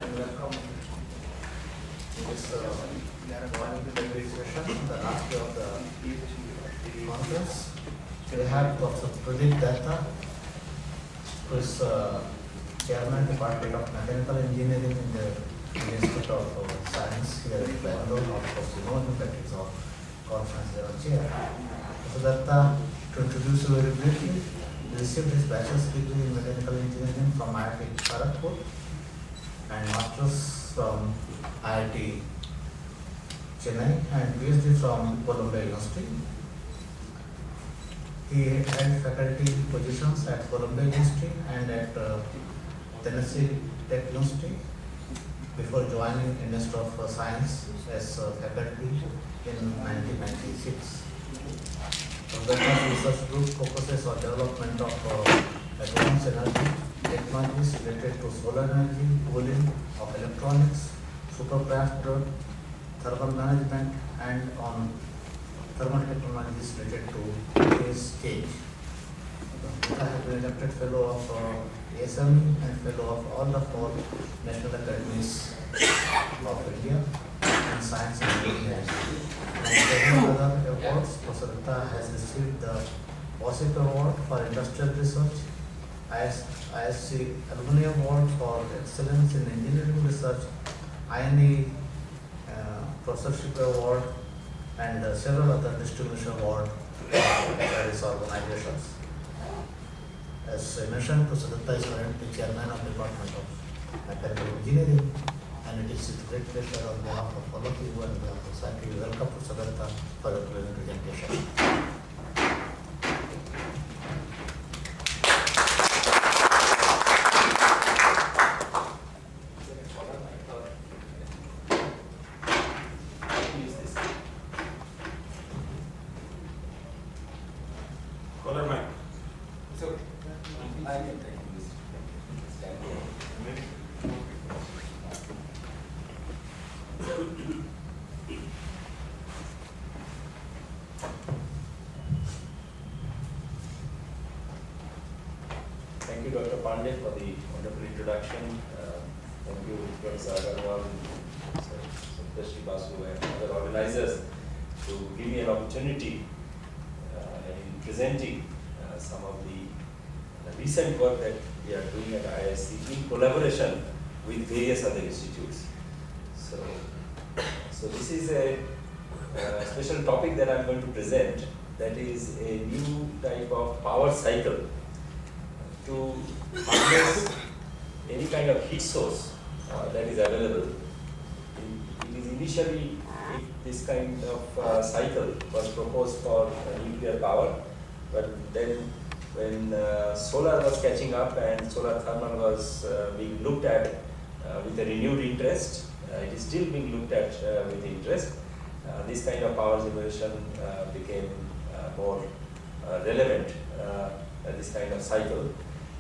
Welcome to this morning plenary session, the last day of the conference. We have Dr. Pradeep Dutta, who is Chairman Department of Mechanical Engineering in the Institute of Science here at Bangalore. Of course, you know him, that is our conference chair. Dr. Datta, to introduce you very briefly, he received his bachelor's degree in mechanical engineering from IIT Kharagpur and master's from IIT Chennai and PhD from Columbia University. He held faculty positions at Columbia University and at Tennessee Tech University before joining Institute of Science as faculty in 1996. The research group focuses on development of advanced energy technologies related to solar energy, cooling of electronics, supercapacitor, thermal management, and on thermal technologies related to phase change. I have been elected fellow of ASME and fellow of all the four national academies of India and science and engineering. And several other awards. Professor Dutta has received the OSIP Award for Industrial Research, ISC Alumni Award for Excellence in Engineering Research, INE Professorship Award, and several other distinguished awards for various organizations. As I mentioned, Professor Dutta is currently Chairman of the Department of Mechanical Engineering, and it is with great pleasure on behalf of all of you and the society, we welcome Professor Dutta for the presentation. Caller mic. So, I can take this. Stand here. Thank you, Dr. Pandey, for the wonderful introduction. Thank you, Professor Agarwal, Sri Basu, and other organizers to give me an opportunity in presenting some of the recent work that we are doing at IISc in collaboration with various other institutes. So this is a special topic that I am going to present, that is a new type of power cycle to harness any kind of heat source that is available. It is initially, this kind of cycle was proposed for nuclear power, but then when solar was catching up and solar thermal was being looked at with a renewed interest, it is still being looked at with interest, this kind of power generation became more relevant at this kind of cycle.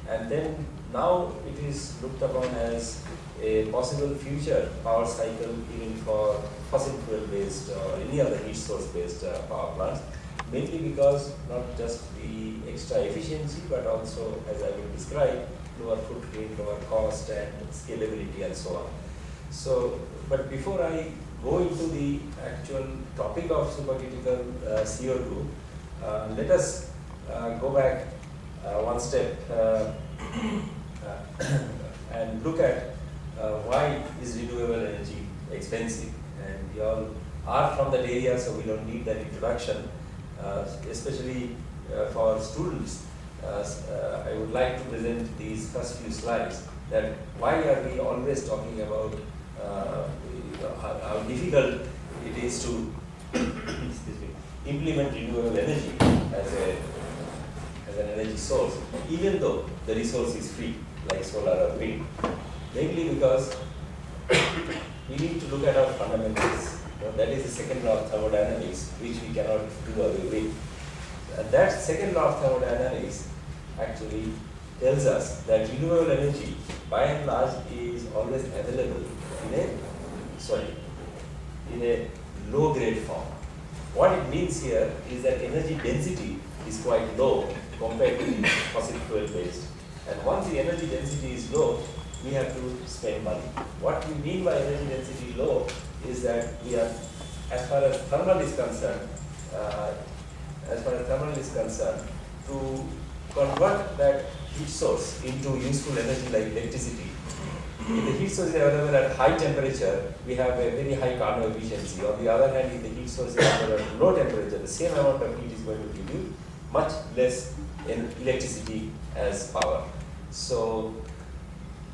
And then now it is looked upon as a possible future power cycle even for fossil fuel based or any other heat source based power plants, mainly because not just the extra efficiency but also, as I will describe, lower footprint, lower cost and scalability and so on. So, but before I go into the actual topic of supercritical CO2, let us go back one step and look at why is renewable energy expensive. And we all are from that area, so we don't need that introduction. Especially for students, I would like to present these first few slides, that why are we always talking about how difficult it is to implement renewable energy as an energy source, even though the resource is free, like solar or wind. Mainly because we need to look at our fundamentals. That is the second law of thermodynamics, which we cannot do away with. And that second law of thermodynamics actually tells us that renewable energy, by and large, is always available in a low-grade form. What it means here is that energy density is quite low compared to the fossil fuel based. And once the energy density is low, we have to spend money. What we mean by energy density low is that we are, as far as thermal is concerned, to convert that heat source into useful energy like electricity. If the heat source is available at high temperature, we have a very high Carnot efficiency. On the other hand, if the heat source is available at low temperature, the same amount of heat is going to give you much less in electricity as power. So,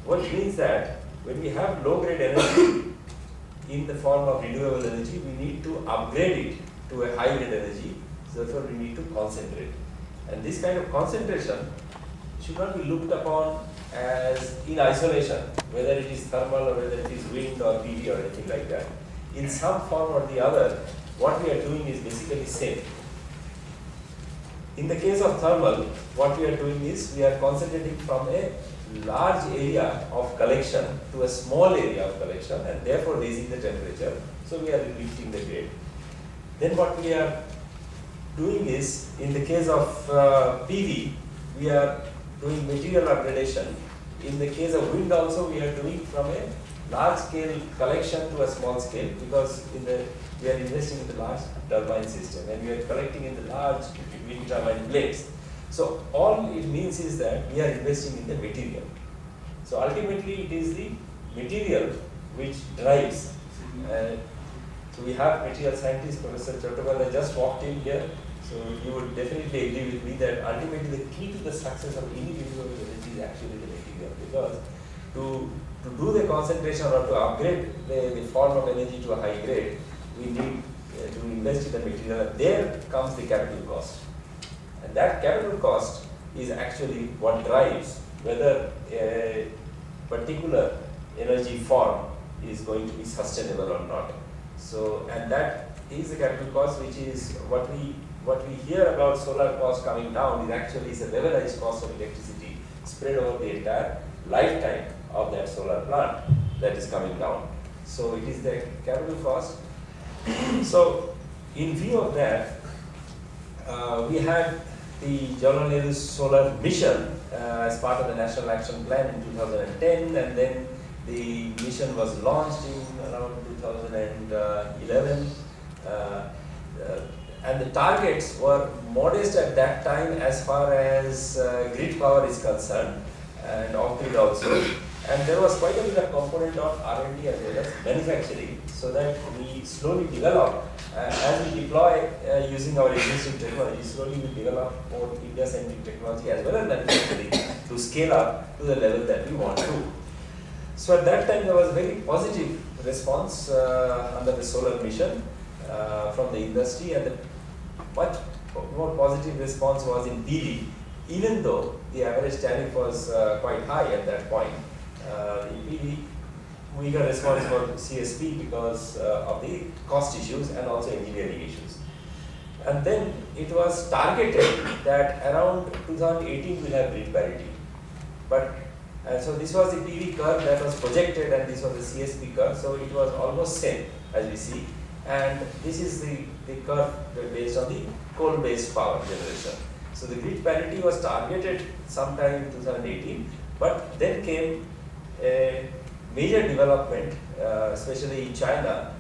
what means that when we have low grade energy in the form of renewable energy, we need to upgrade it to a high grade energy. So therefore, we need to concentrate. And this kind of concentration should not be looked upon as in isolation, whether it is thermal or whether it is wind or PV or anything like that. In some form or the other, what we are doing is basically same. In the case of thermal, what we are doing is we are concentrating from a large area of collection to a small area of collection and therefore raising the temperature. So we are lifting the grade. Then what we are doing is, in the case of PV, we are doing material upgradation. In the case of wind also, we are doing from a large scale collection to a small scale, because we are investing in the large turbine system and we are collecting in the large wind turbine blades. So all it means is that we are investing in the material. So ultimately it is the material which drives. So we have material scientist Professor Chottapalli just walked in here. So you would definitely agree with me that ultimately the key to the success of any renewable energy is actually the material, because to do the concentration or to upgrade the form of energy to a high grade, we need to invest in the material, and there comes the capital cost. And that capital cost is actually what drives whether a particular energy form is going to be sustainable or not. So, and that is the capital cost, which is what we hear about solar cost coming down is actually is a levelized cost of electricity spread over the entire lifetime of that solar plant that is coming down. So it is the capital cost. So in view of that, we had the Jawaharlal Nehru Solar Mission as part of the National Action Plan in 2010, and then the mission was launched in around 2011. And the targets were modest at that time as far as grid power is concerned, and off-grid also. And there was quite a bit of component of R&D as well as manufacturing, so that we slowly develop, as we deploy using our existing technology, slowly we develop more India-centric technology as well as manufacturing to scale up to the level that we want to. So at that time there was a very positive response under the solar mission from the industry, and the much more positive response was in PV, even though the average tariff was quite high at that point. In PV, we got response for CSP because of the cost issues and also engineering issues. And then it was targeted that around 2018 we'll have grid parity. But so this was the PV curve that was projected, and this was the CSP curve, so it was almost same as we see. And this is the curve based on the coal-based power generation. So the grid parity was targeted sometime in 2018, but then came a major development, especially in China,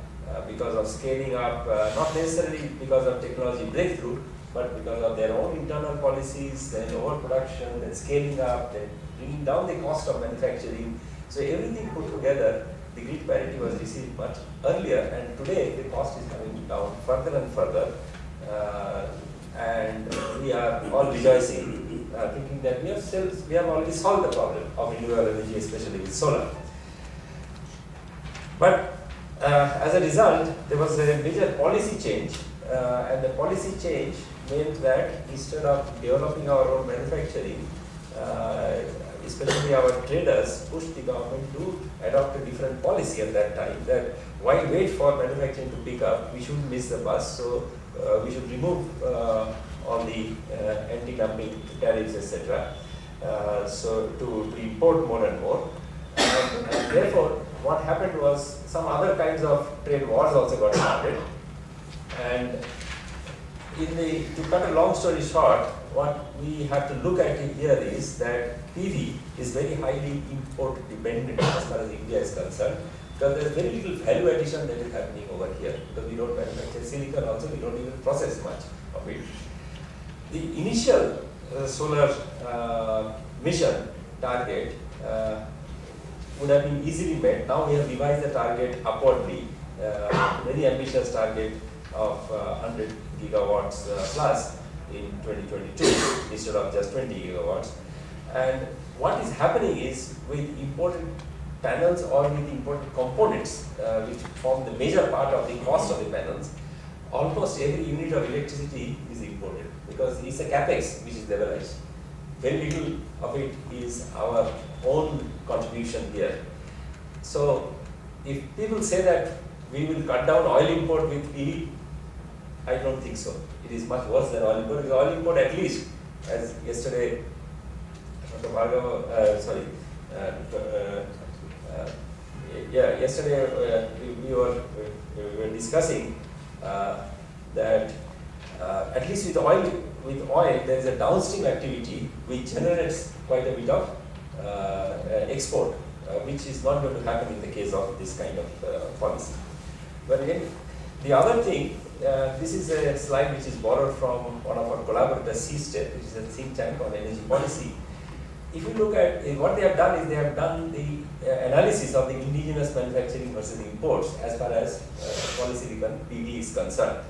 because of scaling up, not necessarily because of technology breakthrough, but because of their own internal policies, then overproduction, then scaling up, then bringing down the cost of manufacturing. So everything put together, the grid parity was received much earlier, and today the cost is coming down further and further, and we are all rejoicing, thinking that we have already solved the problem of renewable energy, especially with solar. But as a result, there was a major policy change, and the policy change meant that instead of developing our own manufacturing, especially our traders pushed the government to adopt a different policy at that time, that why wait for manufacturing to pick up, we shouldn't miss the bus, so we should remove all the anti-dumping tariffs, etc. So to import more and more. And therefore, what happened was some other kinds of trade wars also got started. And to cut a long story short, what we have to look at here is that PV is very highly import dependent as far as India is concerned, because there is very little value addition that is happening over here, because we don't manufacture silicon, also we don't even process much of it. The initial solar mission target would have been easily met. Now we have revised the target upwardly, very ambitious target of 100 gigawatts plus in 2022 instead of just 20 gigawatts. And what is happening is, with imported panels or with imported components, which form the major part of the cost of the panels, almost every unit of electricity is imported, because it's a capex which is levelized. Very little of it is our own contribution here. So if people say that we will cut down oil import with PV, I don't think so. It is much worse than oil import. Because oil import, at least, as yesterday, yesterday we were discussing that at least with oil there is a downstream activity which generates quite a bit of export, which is not going to happen in the case of this kind of policy. But again, the other thing, this is a slide which is borrowed from one of our collaborators, CSTEP, which is a think tank on energy policy. If you look at what they have done, is they have done the analysis of the indigenous manufacturing versus imports as far as polysilicon PV is concerned.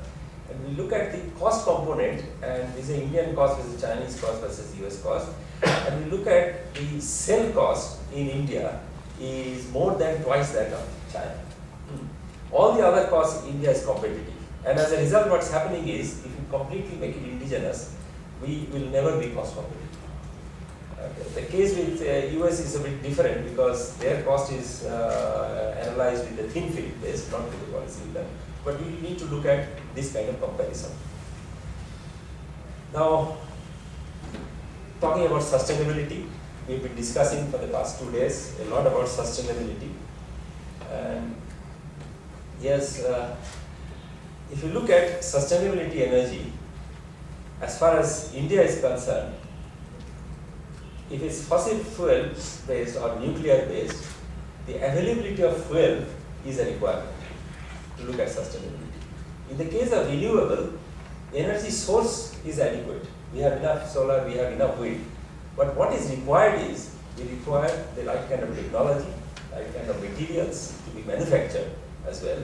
And we look at the cost component, and this is an Indian cost versus Chinese cost versus US cost, and we look at the cell cost in India is more than twice that of China. All the other costs in India is competitive. And as a result, what's happening is, if you completely make it indigenous, we will never be cost competitive. The case with US is a bit different, because their cost is analyzed with the thin film based, not with the polysilicon. But we need to look at this kind of comparison. Now, talking about sustainability, we've been discussing for the past 2 days a lot about sustainability. And yes, if you look at sustainability energy, as far as India is concerned, if it's fossil fuel based or nuclear based, the availability of fuel is a requirement to look at sustainability. In the case of renewable, energy source is adequate. We have enough solar, we have enough wind. But what is required is, we require the right kind of technology, right kind of materials to be manufactured as well.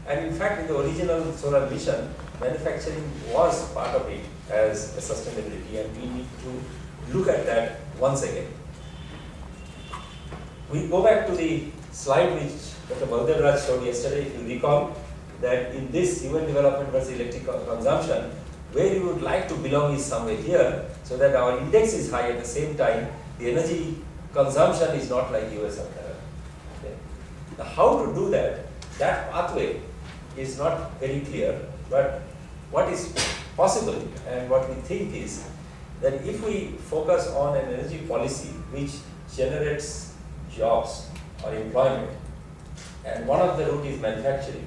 And in fact, in the original solar mission, manufacturing was part of it as a sustainability, and we need to look at that once again. We go back to the slide which Dr. Baldevraj showed yesterday. If you recall, that in this human development versus electric consumption, where you would like to belong is somewhere here, so that our index is high. At the same time, the energy consumption is not like US or Canada. Okay. Now, how to do that? That pathway is not very clear, but what is possible and what we think is that if we focus on an energy policy which generates jobs or employment, and one of the route is manufacturing,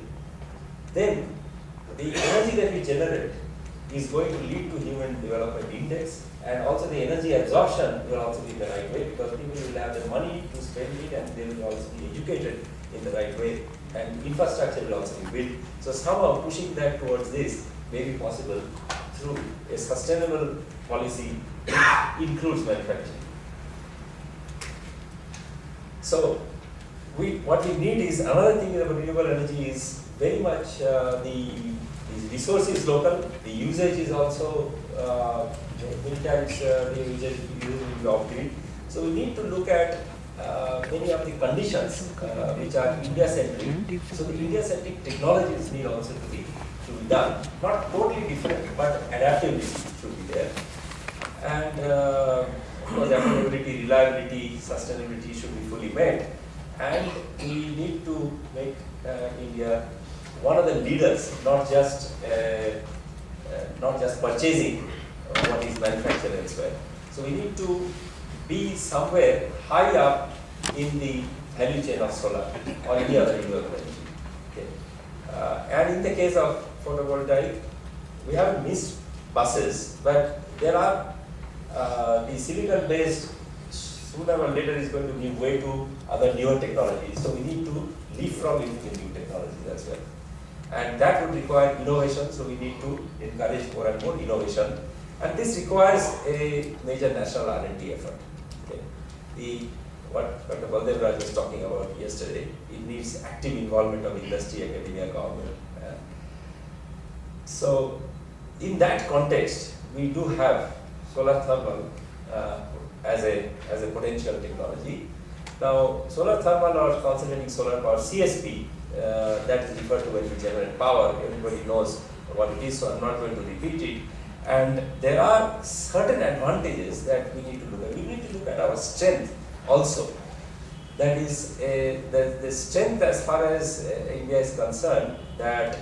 then the energy that we generate is going to lead to human development index, and also the energy absorption will also be the right way, because people will have the money to spend it, and they will also be educated in the right way, and infrastructure will also be built. So somehow pushing that towards this may be possible through a sustainable policy which includes manufacturing. So what we need is, another thing about renewable energy is very much the resource is local, the usage is also many times the usage will be off-grid. So we need to look at many of the conditions which are India-centric. So the India-centric technologies need also to be done. Not totally different, but adaptability should be there. And of course, affordability, reliability, sustainability should be fully met. And we need to make India one of the leaders, not just purchasing what is manufactured elsewhere. So we need to be somewhere high up in the value chain of solar or any other renewable energy. Okay. And in the case of photovoltaic, we haven't missed buses, but there are the silicon based sooner or later is going to give way to other newer technologies. So we need to leapfrog into the new technologies as well. And that would require innovation, so we need to encourage more and more innovation. And this requires a major national R&D effort. Okay. What Dr. Baldev Raj was talking about yesterday, it needs active involvement of industry, academia, government. So in that context, we do have solar thermal as a potential technology. Now, solar thermal or concentrating solar power, CSP, that is referred to when we generate power. Everybody knows what it is, so I'm not going to repeat it. And there are certain advantages that we need to look at. We need to look at our strength also. That is, the strength as far as India is concerned, that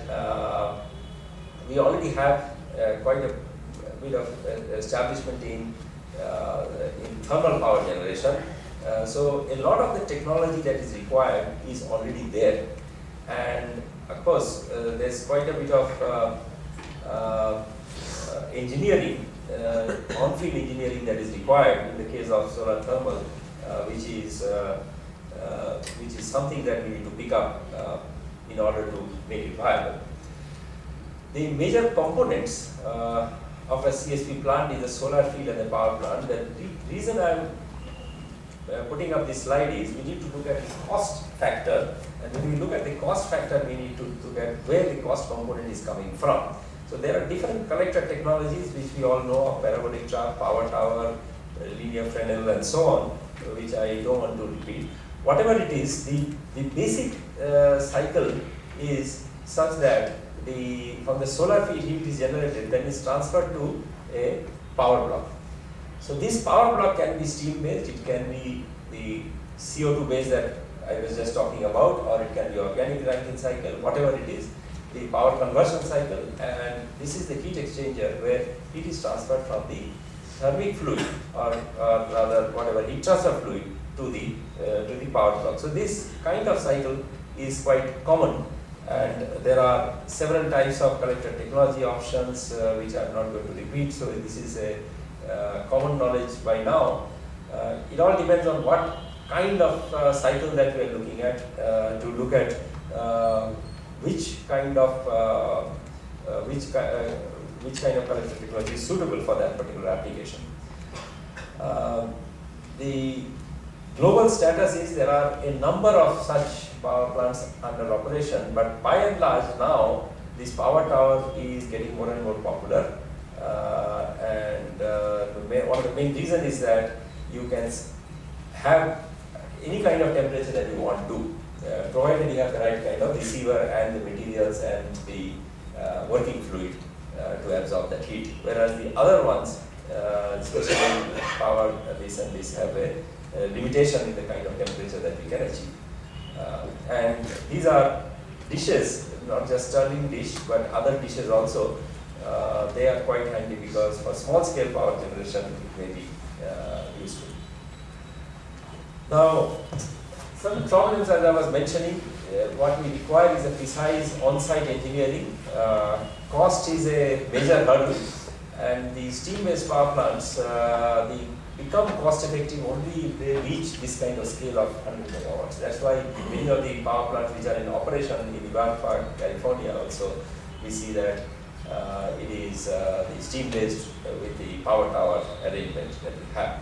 we already have quite a bit of establishment in thermal power generation. So a lot of the technology that is required is already there. And of course, there's quite a bit of engineering, on-field engineering that is required in the case of solar thermal, which is something that we need to pick up in order to make it viable. The major components of a CSP plant is the solar field and the power plant. The reason I'm putting up this slide is we need to look at the cost factor, and when we look at the cost factor, we need to look at where the cost component is coming from. So there are different collector technologies which we all know of: parabolic trough, power tower, linear Fresnel, and so on, which I don't want to repeat. Whatever it is, the basic cycle is such that from the solar field heat is generated, then is transferred to a power block. So this power block can be steam based, it can be the CO2 based that I was just talking about, or it can be organic Rankine cycle, whatever it is, the power conversion cycle, and this is the heat exchanger where heat is transferred from the thermic fluid or rather whatever heat transfer fluid to the power block. So this kind of cycle is quite common, and there are several types of collector technology options which I am not going to repeat. So this is a common knowledge by now. It all depends on what kind of cycle that we are looking at to look at which kind of collector technology is suitable for that particular application. The global status is there are a number of such power plants under operation, but by and large now this power tower is getting more and more popular, and one of the main reasons is that you can have any kind of temperature that you want to, provided you have the right kind of receiver and the materials and the working fluid to absorb that heat. Whereas the other ones, especially power this and this, have a limitation in the kind of temperature that we can achieve. And these are dishes, not just Stirling dish, but other dishes also. They are quite handy because for small scale power generation it may be useful. Now, some problems, as I was mentioning, what we require is a precise on-site engineering. Cost is a major hurdle, and the steam-based power plants they become cost-effective only if they reach this kind of scale of 100 megawatts. That's why many of the power plants which are in operation in Ivy Park, California, also we see that it is the steam-based with the power tower arrangement that we have.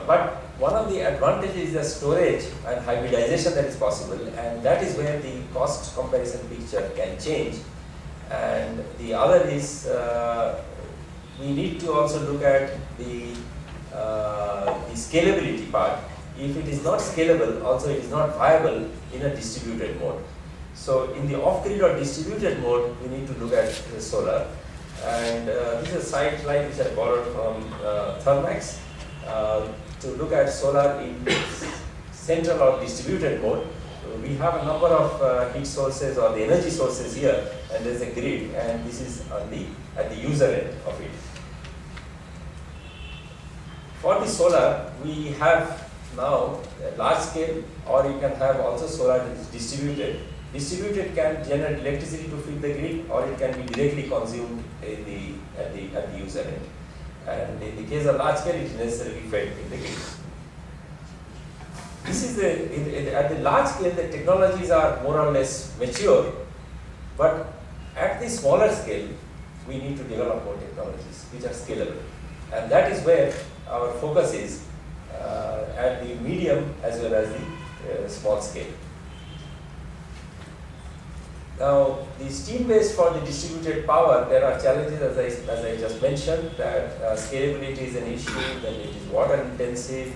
But one of the advantages is the storage and hybridization that is possible, and that is where the cost comparison picture can change. And the other is we need to also look at the scalability part. If it is not scalable, also it is not viable in a distributed mode. So in the off-grid or distributed mode, we need to look at the solar. And this is a slide which I borrowed from Thermax. To look at solar in central or distributed mode, we have a number of heat sources or the energy sources here, and there is a grid, and this is at the user end of it. For the solar, we have now a large scale, or you can have also solar that is distributed. Distributed can generate electricity to feed the grid, or it can be directly consumed in at the user end. And in the case of large scale, it is necessarily fed in the grid. This is at the large scale, the technologies are more or less mature, but at the smaller scale, we need to develop more technologies which are scalable. And that is where our focus is at the medium as well as the small scale. Now, the steam-based for the distributed power, there are challenges as I just mentioned, that scalability is an issue, then it is water intensive,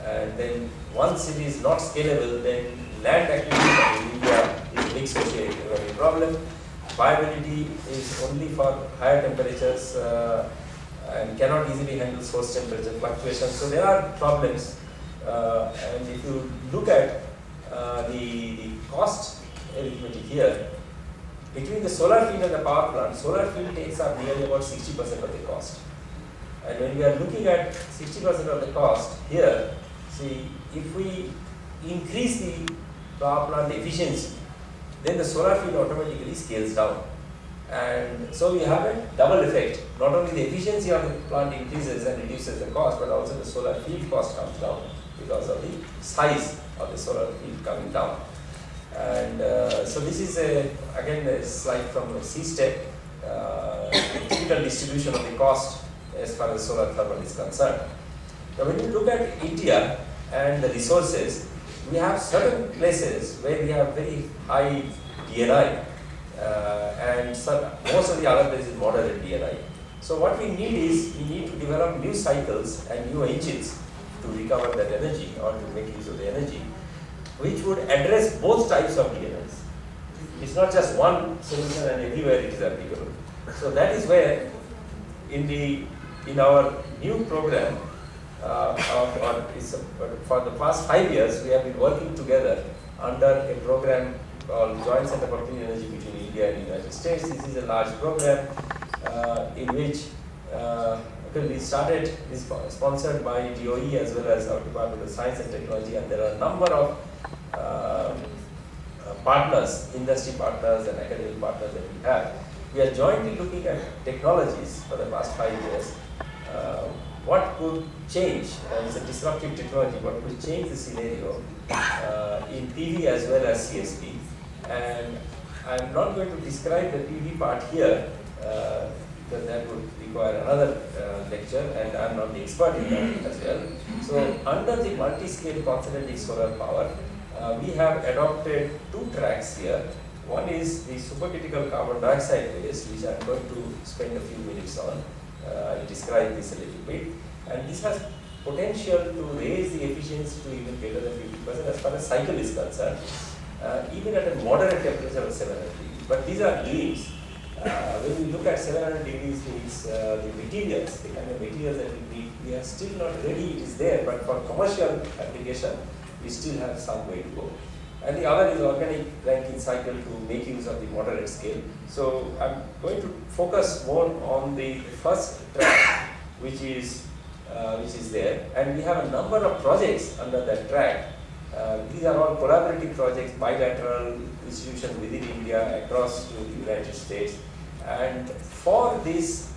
and then once it is not scalable, then land acquisition in India is a big socio-economic problem. Viability is only for higher temperatures and cannot easily handle source temperature fluctuations. So there are problems, and if you look at the cost arithmetic here, between the solar field and the power plant, solar field takes up nearly about 60% of the cost. And when we are looking at 60% of the cost here, see, if we increase the power plant efficiency, then the solar field automatically scales down. And so we have a double effect. Not only the efficiency of the plant increases and reduces the cost, but also the solar field cost comes down because of the size of the solar field coming down. And so this is again a slide from C-STEP, typical distribution of the cost as far as solar thermal is concerned. Now when you look at India and the resources, we have certain places where we have very high DNI and most of the other places moderate DNI. So what we need is, we need to develop new cycles and new engines to recover that energy or to make use of the energy, which would address both types of DNIs. It's not just one solution and everywhere it is applicable. So that is where in our new program, for the past 5 years, we have been working together under a program called Joint Center for Clean Energy between India and the United States. This is a large program in which we started, is sponsored by DOE as well as our Department of Science and Technology, and there are a number of partners, industry partners and academic partners that we have. We are jointly looking at technologies for the past 5 years. What could change, it's a disruptive technology, what could change the scenario in PV as well as CSP. And I'm not going to describe the PV part here because that would require another lecture, and I'm not the expert in that as well. So under the multi-scale concentrated solar power, we have adopted 2 tracks here. One is the supercritical carbon dioxide waste, which I'm going to spend a few minutes on. I'll describe this a little bit. And this has potential to raise the efficiency to even greater than 50% as far as cycle is concerned, even at a moderate temperature of 700 degrees. But these are dreams. When we look at 700 degrees, means the materials, the kind of materials that we need, we are still not ready. It is there, but for commercial application, we still have some way to go. And the other is organic Rankine cycle to make use of the moderate scale. So I'm going to focus more on the first track, which is there. And we have a number of projects under that track. These are all collaborative projects, bilateral institutions within India, across to the United States. And for this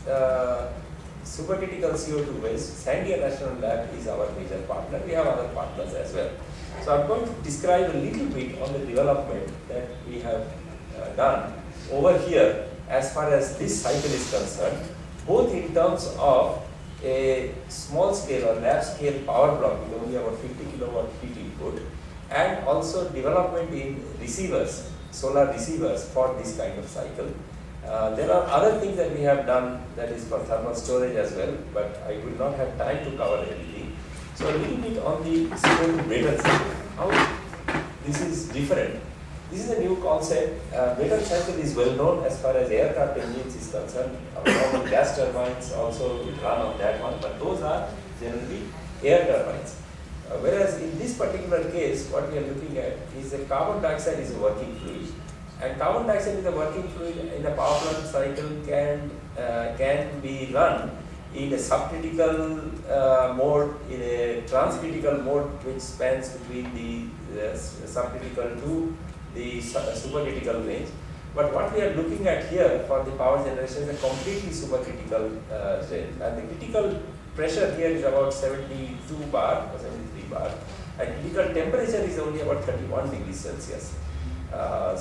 supercritical CO2 waste, Sandia National Lab is our major partner. We have other partners as well. So I'm going to describe a little bit on the development that we have done over here as far as this cycle is concerned, both in terms of a small scale or lab scale power block with only about 50 kilowatt peak input, and also development in receivers, solar receivers for this kind of cycle. There are other things that we have done that is for thermal storage as well, but I will not have time to cover everything. So a little bit on the CO2 Brayton cycle, how this is different. This is a new concept. Brayton cycle is well known as far as aircraft engines is concerned. Our normal gas turbines also will run on that one, but those are generally air turbines. Whereas in this particular case, what we are looking at is the carbon dioxide is a working fluid. And carbon dioxide is a working fluid in a power plant cycle can be run in a subcritical mode, in a transcritical mode, which spans between the subcritical to the supercritical range. But what we are looking at here for the power generation is a completely supercritical range. And the critical pressure here is about 72 bar or 73 bar. And critical temperature is only about 31 degrees Celsius.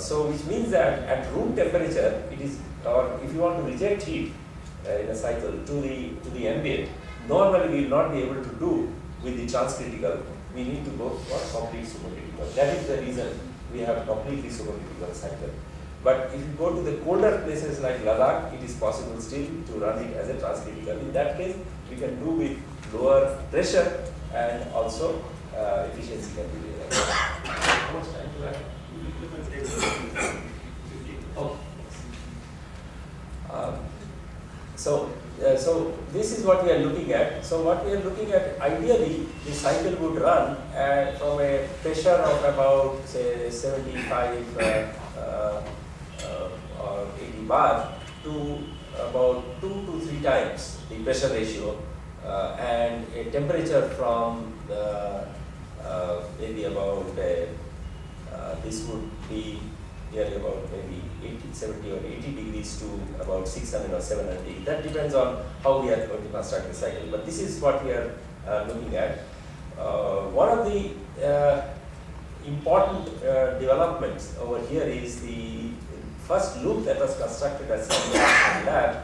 So which means that at room temperature, it is, or if you want to reject heat in a cycle to the ambient, normally we will not be able to do with the transcritical. We need to go for complete supercritical. That is the reason we have completely supercritical cycle. But if you go to the colder places like Ladakh, it is possible still to run it as a transcritical. In that case, we can do with lower pressure and also efficiency can be realized. How much time do I have? Oh. So this is what we are looking at. So what we are looking at, ideally, the cycle would run from a pressure of about say 75 or 80 bar to about 2 to 3 times the pressure ratio, and a temperature from maybe about this would be nearly about maybe 70 or 80 degrees to about 600 or 700 degrees. That depends on how we are going to construct the cycle. But this is what we are looking at. One of the important developments over here is the first loop that was constructed as a lab,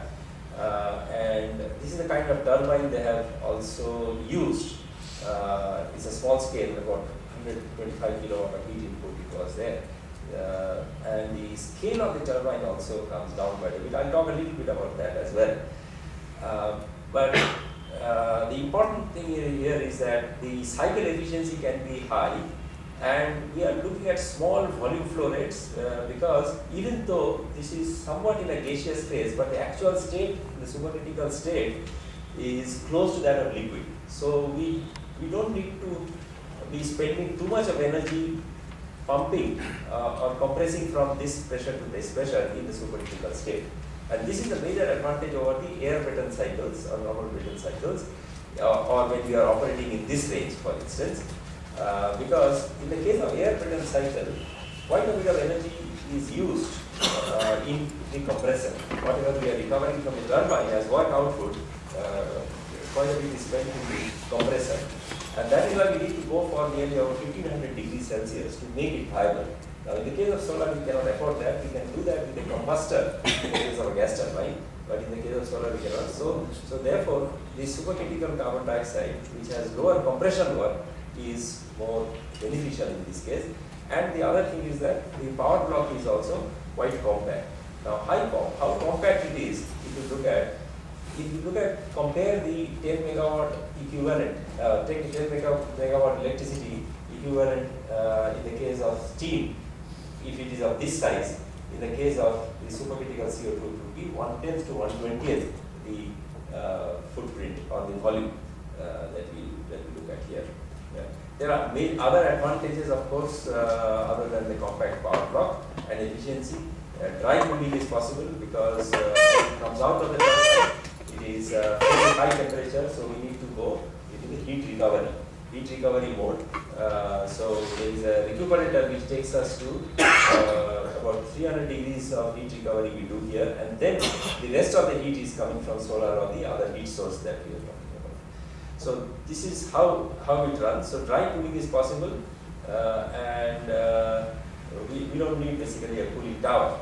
and this is the kind of turbine they have also used. It's a small scale, about 125 kilowatt of heat input it was there. And the scale of the turbine also comes down quite a bit. I'll talk a little bit about that as well. But the important thing here is that the cycle efficiency can be high, and we are looking at small volume flow rates because even though this is somewhat in a gaseous phase, but the actual state, the supercritical state, is close to that of liquid. So we don't need to be spending too much of energy pumping or compressing from this pressure to this pressure in the supercritical state. And this is a major advantage over the air Brayton cycles or normal Brayton cycles, or when we are operating in this range, for instance, because in the case of air Brayton cycle, quite a bit of energy is used in the compressor. Whatever we are recovering from the turbine as work output, quite a bit is spent in the compressor. And that is why we need to go for nearly over 1500 degrees Celsius to make it viable. Now, in the case of solar, we cannot afford that. We can do that with a combustor in the case of a gas turbine, but in the case of solar, we cannot. So therefore, the supercritical carbon dioxide, which has lower compression work, is more beneficial in this case. And the other thing is that the power block is also quite compact. Now, how compact it is, if you look at, compare the 10 megawatt equivalent, take the 10 megawatt electricity equivalent in the case of steam, if it is of this size. In the case of the supercritical CO2, it would be 1/10 to 1/20 the footprint or the volume that we look at here. Yeah. There are other advantages, of course, other than the compact power block and efficiency. Dry cooling is possible because it comes out of the turbine. It is very high temperature, so we need to go into the heat recovery mode. So there is a recuperator which takes us to about 300 degrees of heat recovery we do here, and then the rest of the heat is coming from solar or the other heat source that we are talking about. So this is how it runs. So dry cooling is possible, and we don't need basically a cooling tower.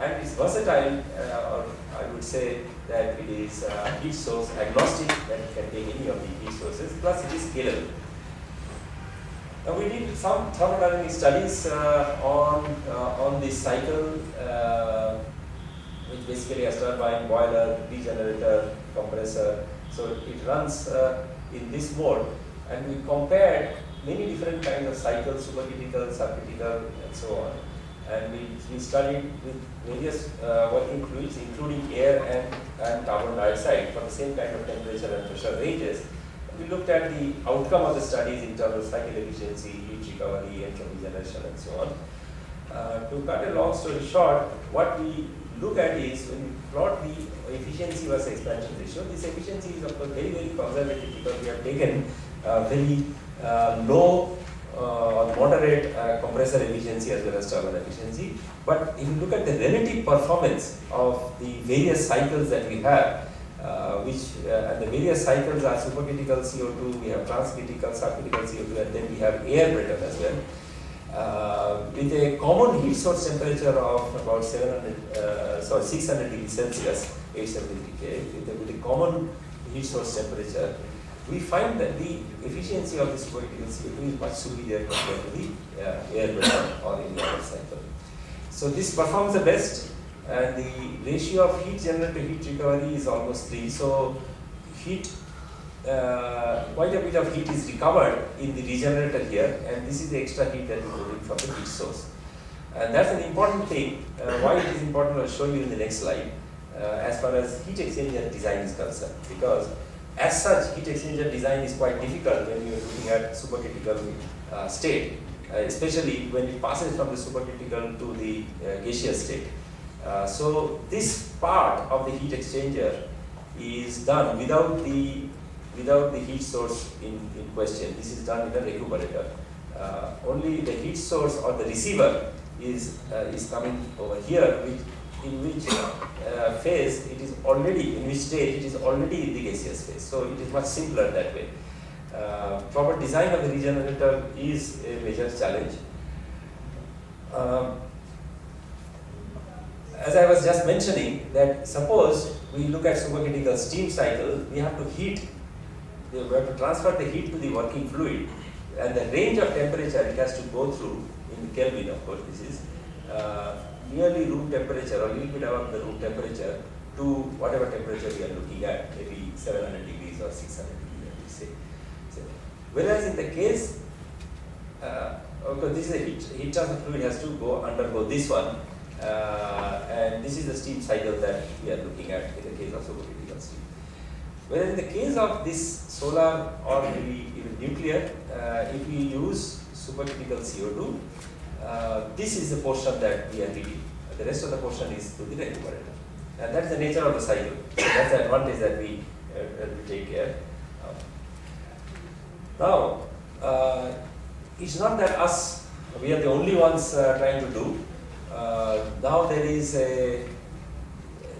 And it's versatile, or I would say that it is heat source agnostic, that it can take any of the heat sources, plus it is scalable. Now we did some thermodynamic studies on this cycle, which basically has turbine, boiler, regenerator, compressor. So it runs in this mode, and we compared many different kinds of cycles, supercritical, subcritical, and so on. And we studied with various working fluids, including air and carbon dioxide, for the same kind of temperature and pressure ranges. And we looked at the outcome of the studies in terms of cycle efficiency, heat recovery, entropy generation, and so on. To cut a long story short, what we look at is when we plot the efficiency versus expansion ratio. This efficiency is of course very, very conservative because we have taken very low or moderate compressor efficiency as well as turbine efficiency. But if you look at the relative performance of the various cycles that we have, and the various cycles are supercritical CO2, we have transcritical, subcritical CO2, and then we have air Brayton as well. With a common heat source temperature of about 600 degrees Celsius, 873 K, with a common heat source temperature, we find that the efficiency of the supercritical CO2 is much superior compared to the air Brayton or any other cycle. So this performs the best, and the ratio of heat generated to heat recovery is almost 3. So heat, quite a bit of heat is recovered in the regenerator here, and this is the extra heat that is moving from the heat source. And that's an important thing. Why it is important, I'll show you in the next slide, as far as heat exchanger design is concerned. Because as such, heat exchanger design is quite difficult when you are looking at supercritical state, especially when it passes from the supercritical to the gaseous state. So this part of the heat exchanger is done without the heat source in question. This is done in a recuperator. Only the heat source or the receiver is coming over here, in which phase it is already, in which state it is already in the gaseous phase. So it is much simpler that way. Proper design of the regenerator is a major challenge. As I was just mentioning, that suppose we look at supercritical steam cycle, we have to transfer the heat to the working fluid, and the range of temperature it has to go through in Kelvin, of course, this is nearly room temperature or a little bit above the room temperature to whatever temperature we are looking at, maybe 700 degrees or 600 degrees, we say. Whereas in the case, because this is a heat transfer fluid has to undergo this one, and this is the steam cycle that we are looking at in the case of supercritical steam. Whereas in the case of this solar or maybe even nuclear, if we use supercritical CO2, this is the portion that we are heating. The rest of the portion is to the recuperator. And that's the nature of the cycle. So that's the advantage that we take care of. Now, it's not that we are the only ones trying to do. Now there is a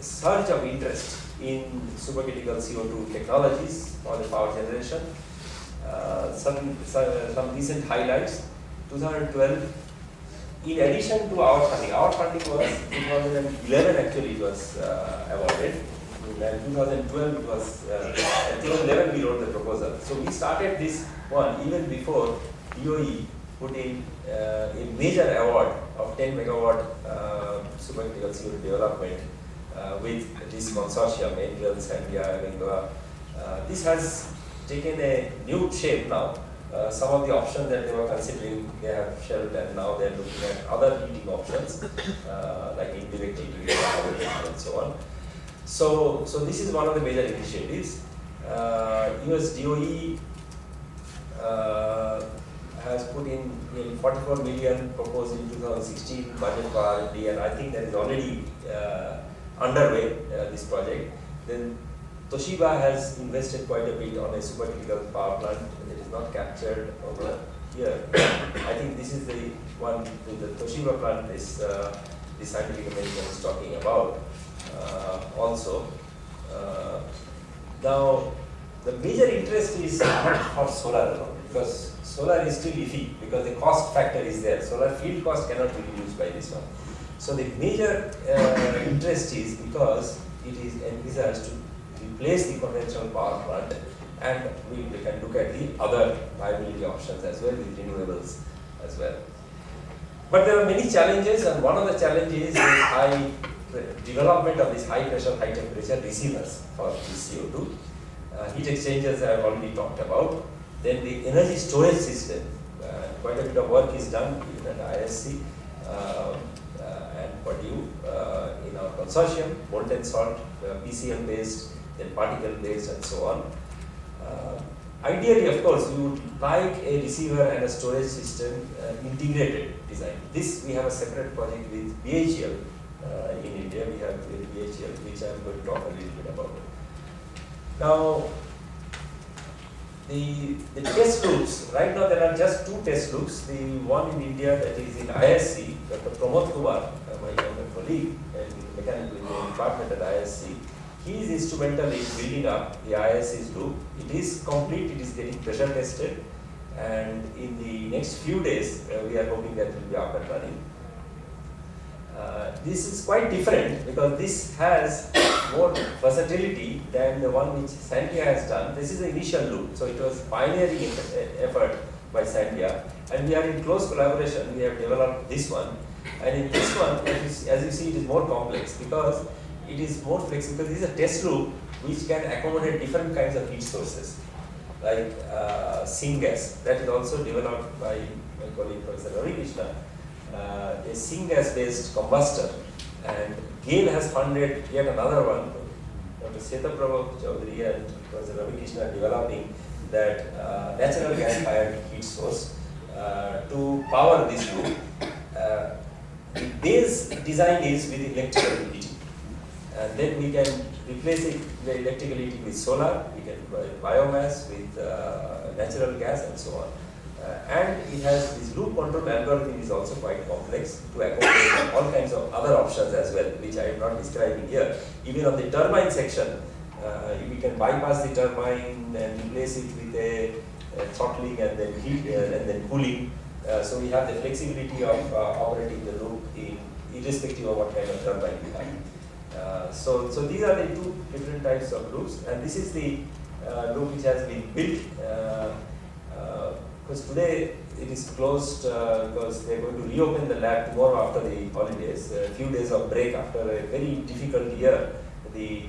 surge of interest in supercritical CO2 technologies for the power generation. Some recent highlights. 2012, in addition to our funding was 2011 actually it was awarded. And 2012 it was 2011 we wrote the proposal. So we started this one even before DOE put in a major award of 10 megawatt supercritical CO2 development with this consortium, Angel, Sandia, Bengoa. This has taken a new shape now. Some of the options that they were considering, they have shelved, and now they are looking at other heating options like indirect heating and so on. So this is one of the major initiatives. US DOE has put in 44 million proposed in 2016 budget for R&D, and I think that is already underway, this project. Then Toshiba has invested quite a bit on a supercritical power plant that is not captured over here. I think this is the one, the Toshiba plant is the scientific American is talking about also. Now, the major interest is not for solar alone, because solar is still iffy, because the cost factor is there. Solar field cost cannot be reduced by this one. So the major interest is because it is envisaged to replace the conventional power plant, and we can look at the other viability options as well with renewables as well. But there are many challenges, and one of the challenges is high development of these high pressure, high temperature receivers for this CO2. Heat exchangers I have already talked about. Then the energy storage system, quite a bit of work is done even at ISC and Purdue in our consortium, molten salt, PCM based, then particle based, and so on. Ideally, of course, we would like a receiver and a storage system integrated design. This we have a separate project with BHEL in India. We have with BHEL, which I am going to talk a little bit about. Now, the test loops, right now there are just two test loops. The one in India that is in ISC, Dr. Pramod Kumar, my colleague in mechanical engineering department at ISC, he is instrumental in building up the ISC's loop. It is complete, it is getting pressure tested, and in the next few days we are hoping that it will be up and running. This is quite different because this has more versatility than the one which Sandia has done. This is the initial loop, so it was pioneering effort by Sandia, and we are in close collaboration. We have developed this one, and in this one, as you see, it is more complex because it is more flexible. This is a test loop which can accommodate different kinds of heat sources, like syngas. That is also developed by my colleague Professor Ravi Krishna. A syngas based combustor, and GAIL has funded yet another one. Dr. Setaprabha Chaudhary and Professor Ravi Krishna are developing that natural gas fired heat source to power this loop. The base design is with electrical heating, and then we can replace it, the electrical heating, with solar, we can biomass, with natural gas, and so on. And it has this loop control algorithm is also quite complex to accommodate all kinds of other options as well, which I am not describing here. Even on the turbine section, we can bypass the turbine and replace it with a throttling and then heat and then cooling. So we have the flexibility of operating the loop irrespective of what kind of turbine we have. So these are the two different types of loops, and this is the loop which has been built. Because today it is closed because they are going to reopen the lab tomorrow after the holidays. A few days of break after a very difficult year. The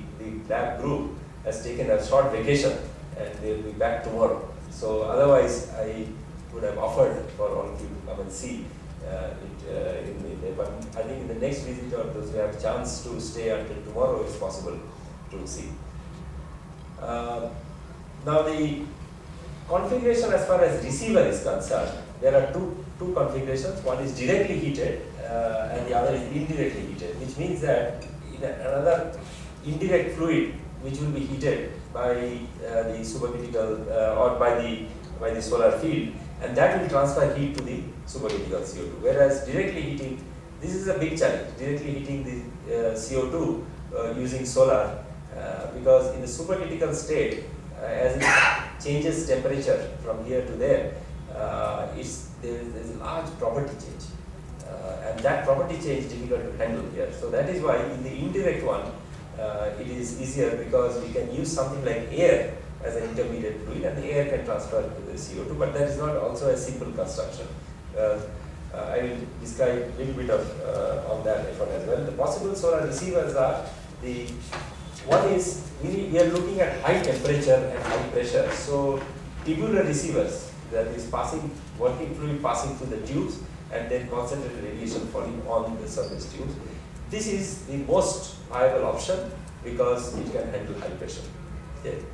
lab group has taken a short vacation and they will be back tomorrow. So otherwise I would have offered for all of you to come and see it. But I think in the next visit, or those who have a chance to stay until tomorrow, is possible to see. Now the configuration as far as receiver is concerned, there are two configurations. One is directly heated and the other is indirectly heated, which means that in another indirect fluid which will be heated by the supercritical or by the solar field, and that will transfer heat to the supercritical CO2. Whereas directly heating, this is a big challenge, directly heating the CO2 using solar, because in the supercritical state, as it changes temperature from here to there, there is a large property change, and that property change is difficult to handle here. So that is why in the indirect one, it is easier because we can use something like air as an intermediate fluid, and the air can transfer to the CO2, but that is not also a simple construction. I will describe a little bit of on that effort as well. The possible solar receivers are one is we are looking at high temperature and high pressure. So tubular receivers, that is working fluid passing through the tubes and then concentrated radiation falling on the surface tubes. This is the most viable option because it can handle high pressure. Okay.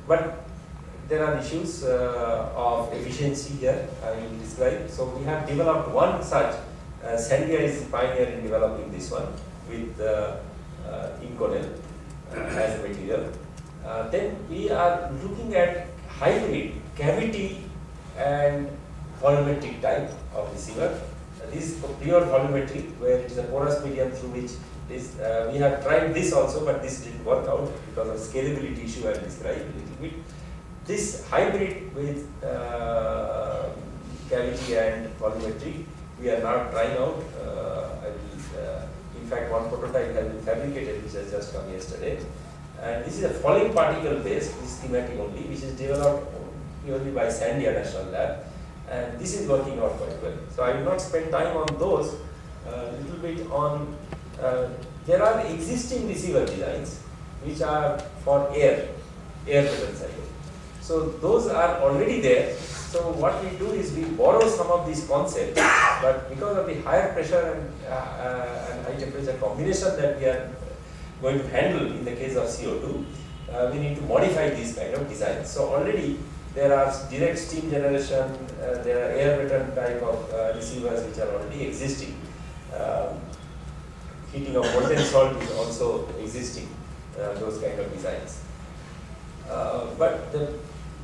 But there are issues of efficiency here I will describe. So we have developed one such. Sandia is the pioneer in developing this one with Inconel as a material. Then we are looking at hybrid cavity and volumetric type of receiver. This is pure volumetric, where it is a porous medium through which this, we have tried this also, but this didn't work out because of scalability issue I will describe a little bit. This hybrid with cavity and volumetry, we are now trying out. In fact, one prototype has been fabricated, which has just come yesterday. And this is a falling particle based, this schematic only, which is developed purely by Sandia National Lab. And this is working out quite well. So I will not spend time on those. Little bit on, there are existing receiver designs which are for air pressure cycle. So those are already there. So what we do is we borrow some of these concepts, but because of the higher pressure and high temperature combination that we are going to handle in the case of CO2, we need to modify these kind of designs. So already there are direct steam generation, there are air return type of receivers which are already existing. Heating of molten salt is also existing, those kind of designs. But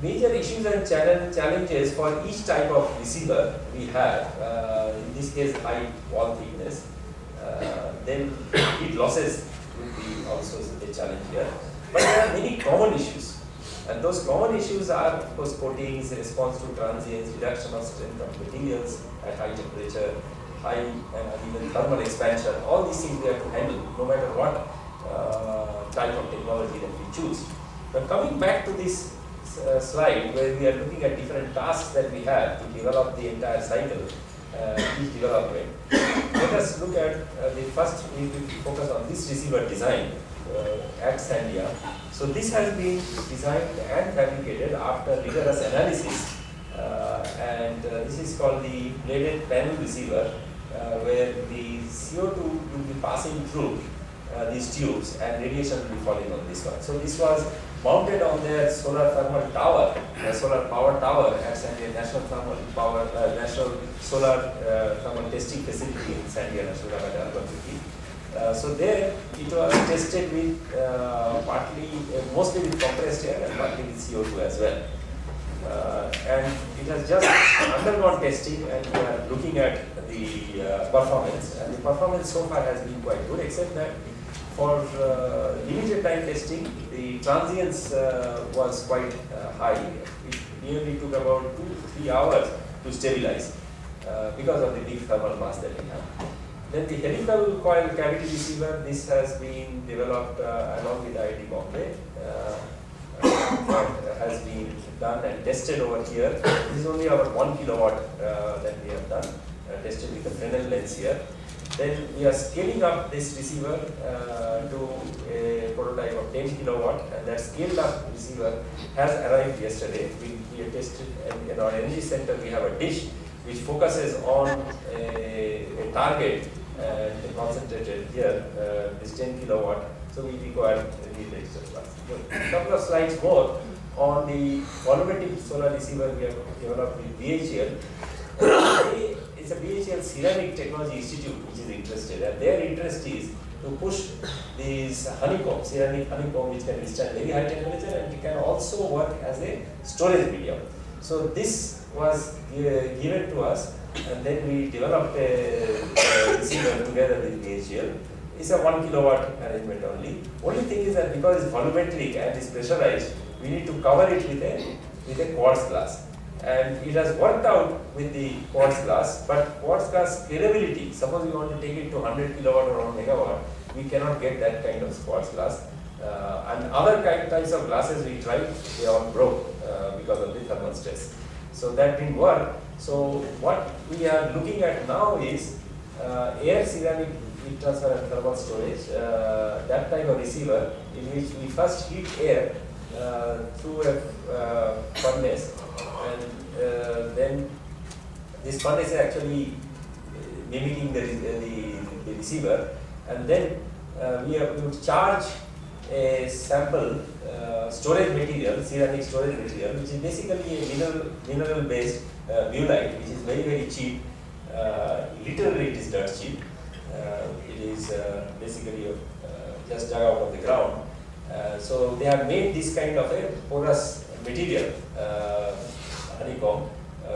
major issues and challenges for each type of receiver we have, in this case high wall thickness, then heat losses will be also a challenge here. But there are many common issues, and those common issues are of course coatings, response to transients, reduction of strength of materials at high temperature, high and uneven thermal expansion. All these things we have to handle no matter what type of technology that we choose. But coming back to this slide where we are looking at different tasks that we have to develop the entire cycle, each development. Let us look at the first, we will focus on this receiver design at Sandia. So this has been designed and fabricated after rigorous analysis, and this is called the bladed panel receiver, where the CO2 will be passing through these tubes and radiation will be falling on this one. So this was mounted on their solar thermal tower, solar power tower at Sandia National Thermal Power, National Solar Thermal Testing Facility in Sandia National Laboratory, Albuquerque. So there it was tested with mostly with compressed air and partly with CO2 as well. And it has just undergone testing, and we are looking at the performance. And the performance so far has been quite good, except that for limited time testing, the transients was quite high. It nearly took about 2 to 3 hours to stabilize because of the big thermal mass that we have. Then the helical coil cavity receiver, this has been developed along with IIT Bombay. That has been done and tested over here. This is only about 1 kilowatt that we have done, tested with the Fresnel lens here. Then we are scaling up this receiver to a prototype of 10 kilowatt, and that scaled up receiver has arrived yesterday. We have tested in our energy center. We have a dish which focuses on a target and concentrated here, this 10 kilowatt. So we require the extra class. A couple of slides more on the volumetric solar receiver we have developed with BHEL. It's a BHEL Ceramic Technology Institute which is interested, and their interest is to push these honeycomb, ceramic honeycomb, which can withstand very high temperature and it can also work as a storage medium. So this was given to us, and then we developed a receiver together with BHEL. It's a 1 kilowatt arrangement only. Only thing is that because it's volumetric and it's pressurized, we need to cover it with a quartz glass. And it has worked out with the quartz glass, but quartz glass scalability, suppose we want to take it to 100 kilowatt or 1 megawatt, we cannot get that kind of quartz glass. And other types of glasses we tried, they all broke because of the thermal stress. So that didn't work. So what we are looking at now is air ceramic heat transfer and thermal storage, that type of receiver in which we first heat air through a furnace, and then this furnace is actually mimicking the receiver, and then we would charge a sample storage material, ceramic storage material, which is basically a mineral based mullite, which is very, very cheap. Literally it is dirt cheap. It is basically just dug out of the ground. So they have made this kind of a porous material, honeycomb,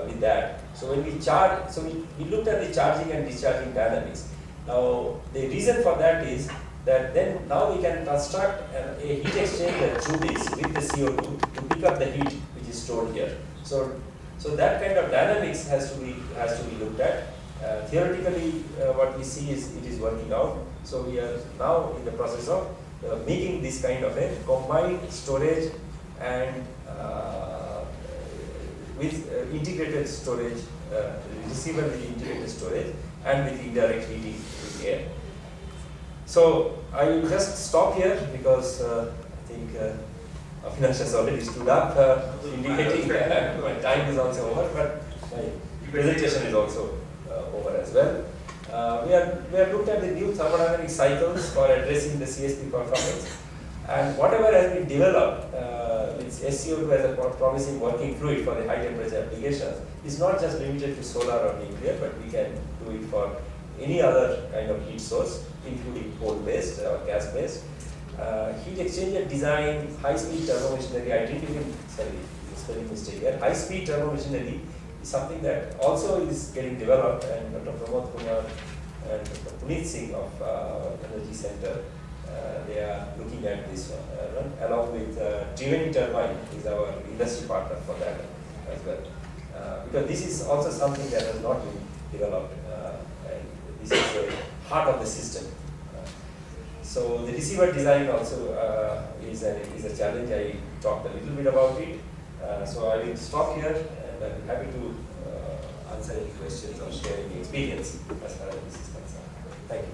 with that. So when we charge, so we looked at the charging and discharging dynamics. Now the reason for that is that then now we can construct a heat exchanger through this with the CO2 to pick up the heat which is stored here. So that kind of dynamics has to be looked at. Theoretically, what we see is it is working out. So we are now in the process of making this kind of a combined storage and with integrated storage, receiver with integrated storage and with indirect heating with air. So I will just stop here because I think Avinash has already stood up, indicating that my time is also over, but my presentation is also over as well. We have looked at the new thermodynamic cycles for addressing the CSP performance, and whatever has been developed with SCO2 as a promising working fluid for the high temperature applications is not just limited to solar or nuclear, but we can do it for any other kind of heat source, including coal-based or gas-based. Heat exchanger design, high-speed turbomachinery, I didn't even, sorry, spelling mistake here. High speed turbo machinery is something that also is getting developed, and Dr. Pramod Kumar and Dr. Puneet Singh of Energy Center, they are looking at this one, along with Triveni Turbine is our industry partner for that as well. Because this is also something that has not been developed, and this is the heart of the system. So the receiver design also is a challenge. I talked a little bit about it. So I will stop here, and I'll be happy to answer any questions or share any experience as far as this is concerned. Thank you.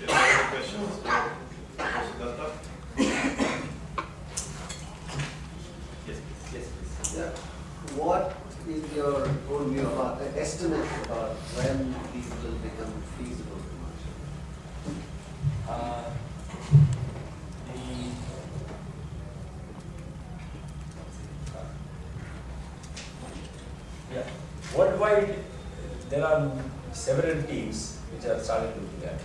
Any questions? Mr. Dutta? Yes, please. Yeah. What is your own view about, estimate about when these will become feasible commercially? Worldwide, there are several teams which have started looking at.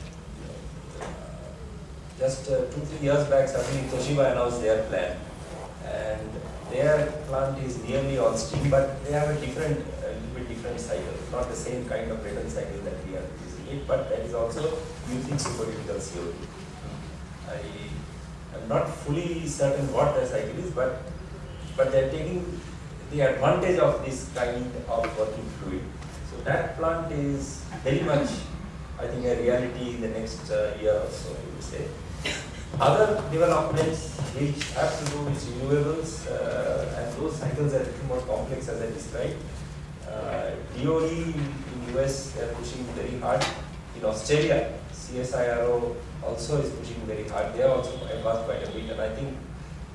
Just 2-3 years back, suddenly Toshiba announced their plan, and their plant is nearly on steam, but they have a little bit different cycle, not the same kind of Brayton cycle that we are using it, but that is also using supercritical CO2. I am not fully certain what the cycle is, but they are taking the advantage of this kind of working fluid. So that plant is very much, I think, a reality in the next year or so, I would say. Other developments which have to do with renewables, and those cycles are a little more complex as I described. DOE in US, they are pushing very hard. In Australia, CSIRO also is pushing very hard. They are also advanced quite a bit, and I think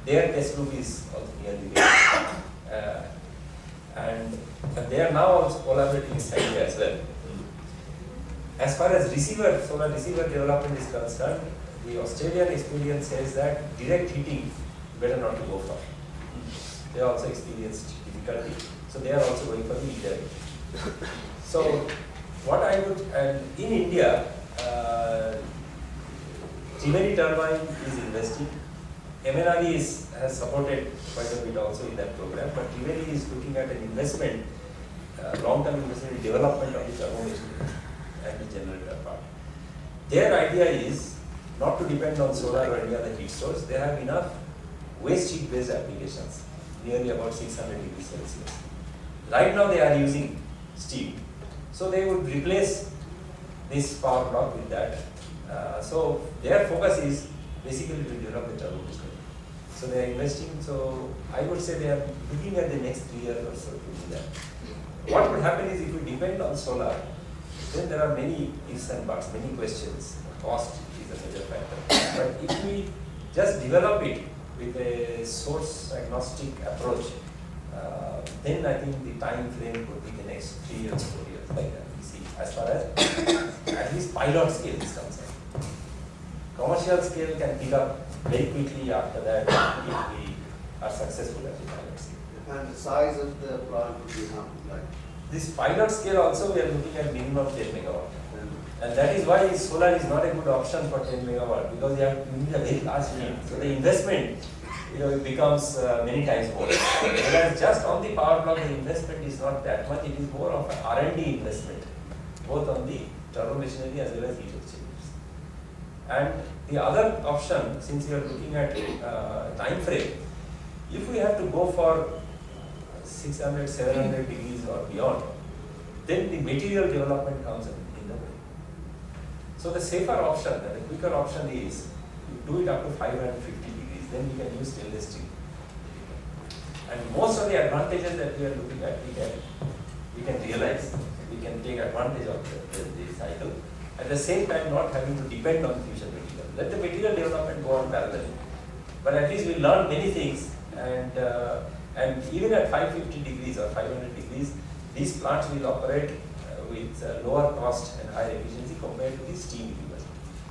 their test loop is also nearly there. And they are now also collaborating with India as well. As far as solar receiver development is concerned, the Australian experience says that direct heating better not to go for. They also experienced difficulty, so they are also going for the indirect. So what I would, and in India, Triveni Turbine is investing. MNRE has supported quite a bit also in that program, but Triveni is looking at an investment, long-term investment in development of the turbo machinery and the generator part. Their idea is not to depend on solar or any other heat source. They have enough waste heat based applications, nearly about 600 degrees Celsius. Right now they are using steam. So they would replace this power block with that. So their focus is basically to develop the turbo machinery. So they are investing. So I would say they are looking at the next 3 years or so to do that. What would happen is if we depend on solar, then there are many ifs and buts, many questions. Cost is a major factor. But if we just develop it with a source agnostic approach, then I think the time frame could be the next 3 years, 4 years, like that we see, as far as at least pilot scale is concerned. Commercial scale can pick up very quickly after that if we are successful at the pilot scale. And the size of the plant would be how, like? This pilot scale also we are looking at minimum 10 megawatt. And that is why solar is not a good option for 10 megawatt, because you need a very large unit. So the investment, it becomes many times more. Whereas just on the power block, the investment is not that much. It is more of an R&D investment, both on the turbo machinery as well as heat exchangers. And the other option, since we are looking at time frame, if we have to go for 600, 700 degrees or beyond, then the material development comes in the way. So the safer option and the quicker option is you do it up to 550 degrees, then you can use stainless steel. And most of the advantages that we are looking at, we can realize, we can take advantage of the cycle. At the same time, not having to depend on fusion material. Let the material development go on parallel. But at least we learn many things, and even at 550 degrees or 500 degrees, these plants will operate with lower cost and higher efficiency compared to the steam equivalent.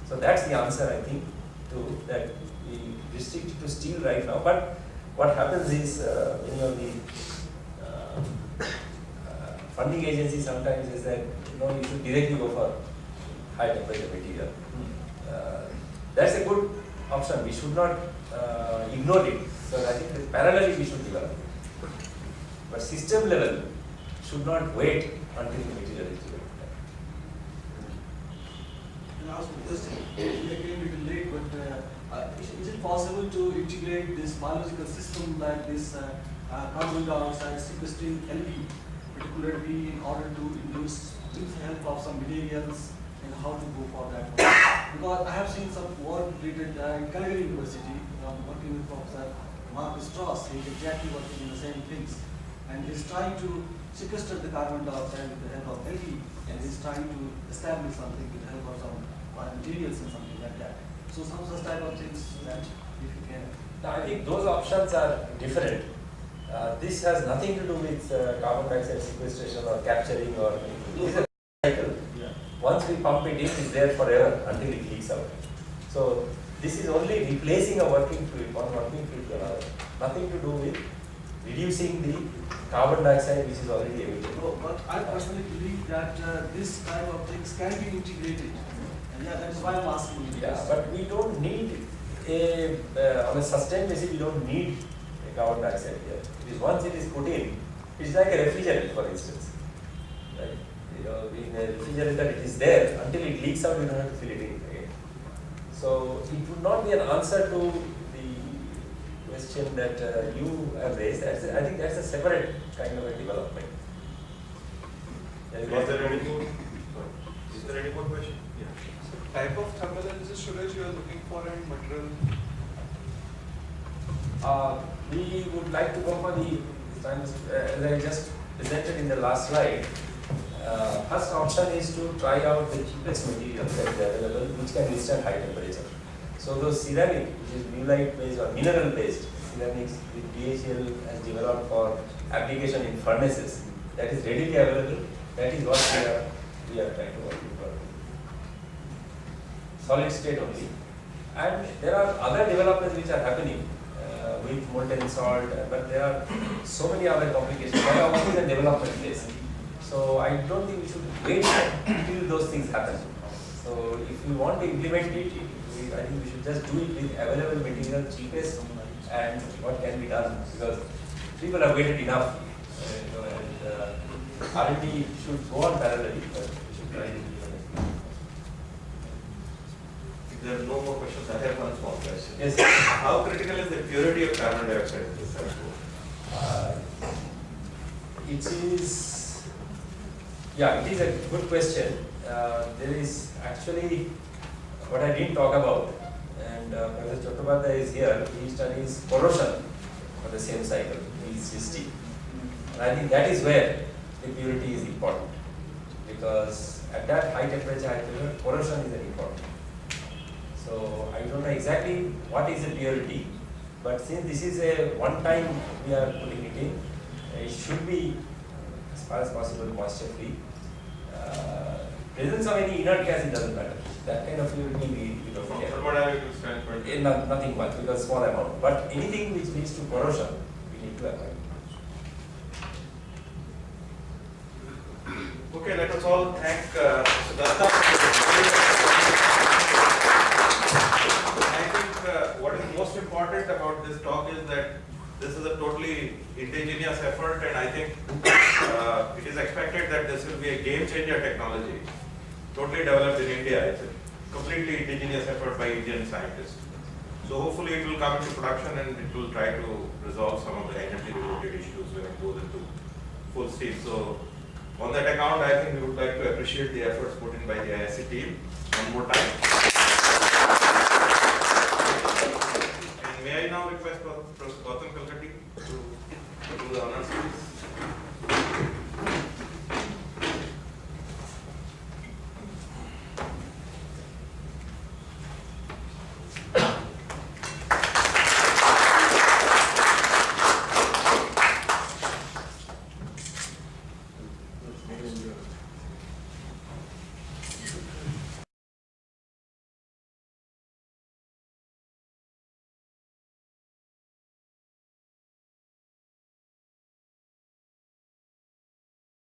So that's the answer, I think, to that. We restrict it to steel right now, but what happens is many of the funding agencies sometimes is that you should directly go for high temperature material. That's a good option. We should not ignore it. So I think parallelly we should develop it. But system level should not wait until the material is developed. And also this again a little late, but is it possible to integrate this biological system like this carbon dioxide sequestering LV, particularly in order to induce with the help of some materials and how to go for that one? Because I have seen some work related in Calgary University, working with Professor Mark Strauss. He is exactly working in the same things, and he is trying to sequester the carbon dioxide with the help of LV, and he is trying to establish something with the help of some materials and something like that. So some such type of things that if you can. Now, I think those options are different. This has nothing to do with carbon dioxide sequestration or capturing or anything. This is a cycle. Yeah. Once we pump it in, it's there forever until it leaks out. So this is only replacing a working fluid, one working fluid to another. Nothing to do with reducing the carbon dioxide which is already emitted. No, but I personally believe that this type of things can be integrated. And yeah, that is why I'm asking you. Yeah, but we don't need on a sustained basis, we don't need a carbon dioxide here. Because once it is put in, it's like a refrigerant, for instance. Right? You know, in a refrigerant it is there until it leaks out, you don't have to fill it in again. So it would not be an answer to the question that you have raised. I think that's a separate kind of a development. Is there any more? Is there any more question? Type of thermal analysis storage you are looking for and material? We would like to go for the, as I just presented in the last slide, first option is to try out the cheapest material that is available which can withstand high temperature. So those ceramic, which is mullite based or mineral based ceramics with DHL has developed for application in furnaces, that is readily available. That is what we are trying to work with. Solid state only. And there are other developments which are happening with molten salt, but there are so many other complications. They are also in the development phase. So I don't think we should wait until those things happen. So if we want to implement it, I think we should just do it with available material, cheapest, and what can be done, because people have waited enough. And R&D should go on parallelly, but we should try to. If there are no more questions, I have one small question. Yes. How critical is the purity of carbon dioxide in this sample? It is, yeah, it is a good question. There is actually what I didn't talk about, and Professor Chattopadhyay is here. He studies corrosion for the same cycle, E60. And I think that is where the purity is important, because at that high temperature, corrosion is important. So I don't know exactly what is the purity, but since this is a one-time we are putting it in, it should be as far as possible moisture free. Presence of any inert gas, it doesn't matter. That kind of purity we don't care. Thermodynamic standpoint. Nothing much, because small amount. But anything which leads to corrosion, we need to avoid. Okay, let us all thank Mr. Dutta. I think what is most important about this talk is that this is a totally indigenous effort, and I think it is expected that this will be a game changer technology, totally developed in India. It's a completely indigenous effort by Indian scientists. So hopefully it will come into production and it will try to resolve some of the energy related issues when it goes into full steam. So on that account, I think we would like to appreciate the efforts put in by the ISC team one more time.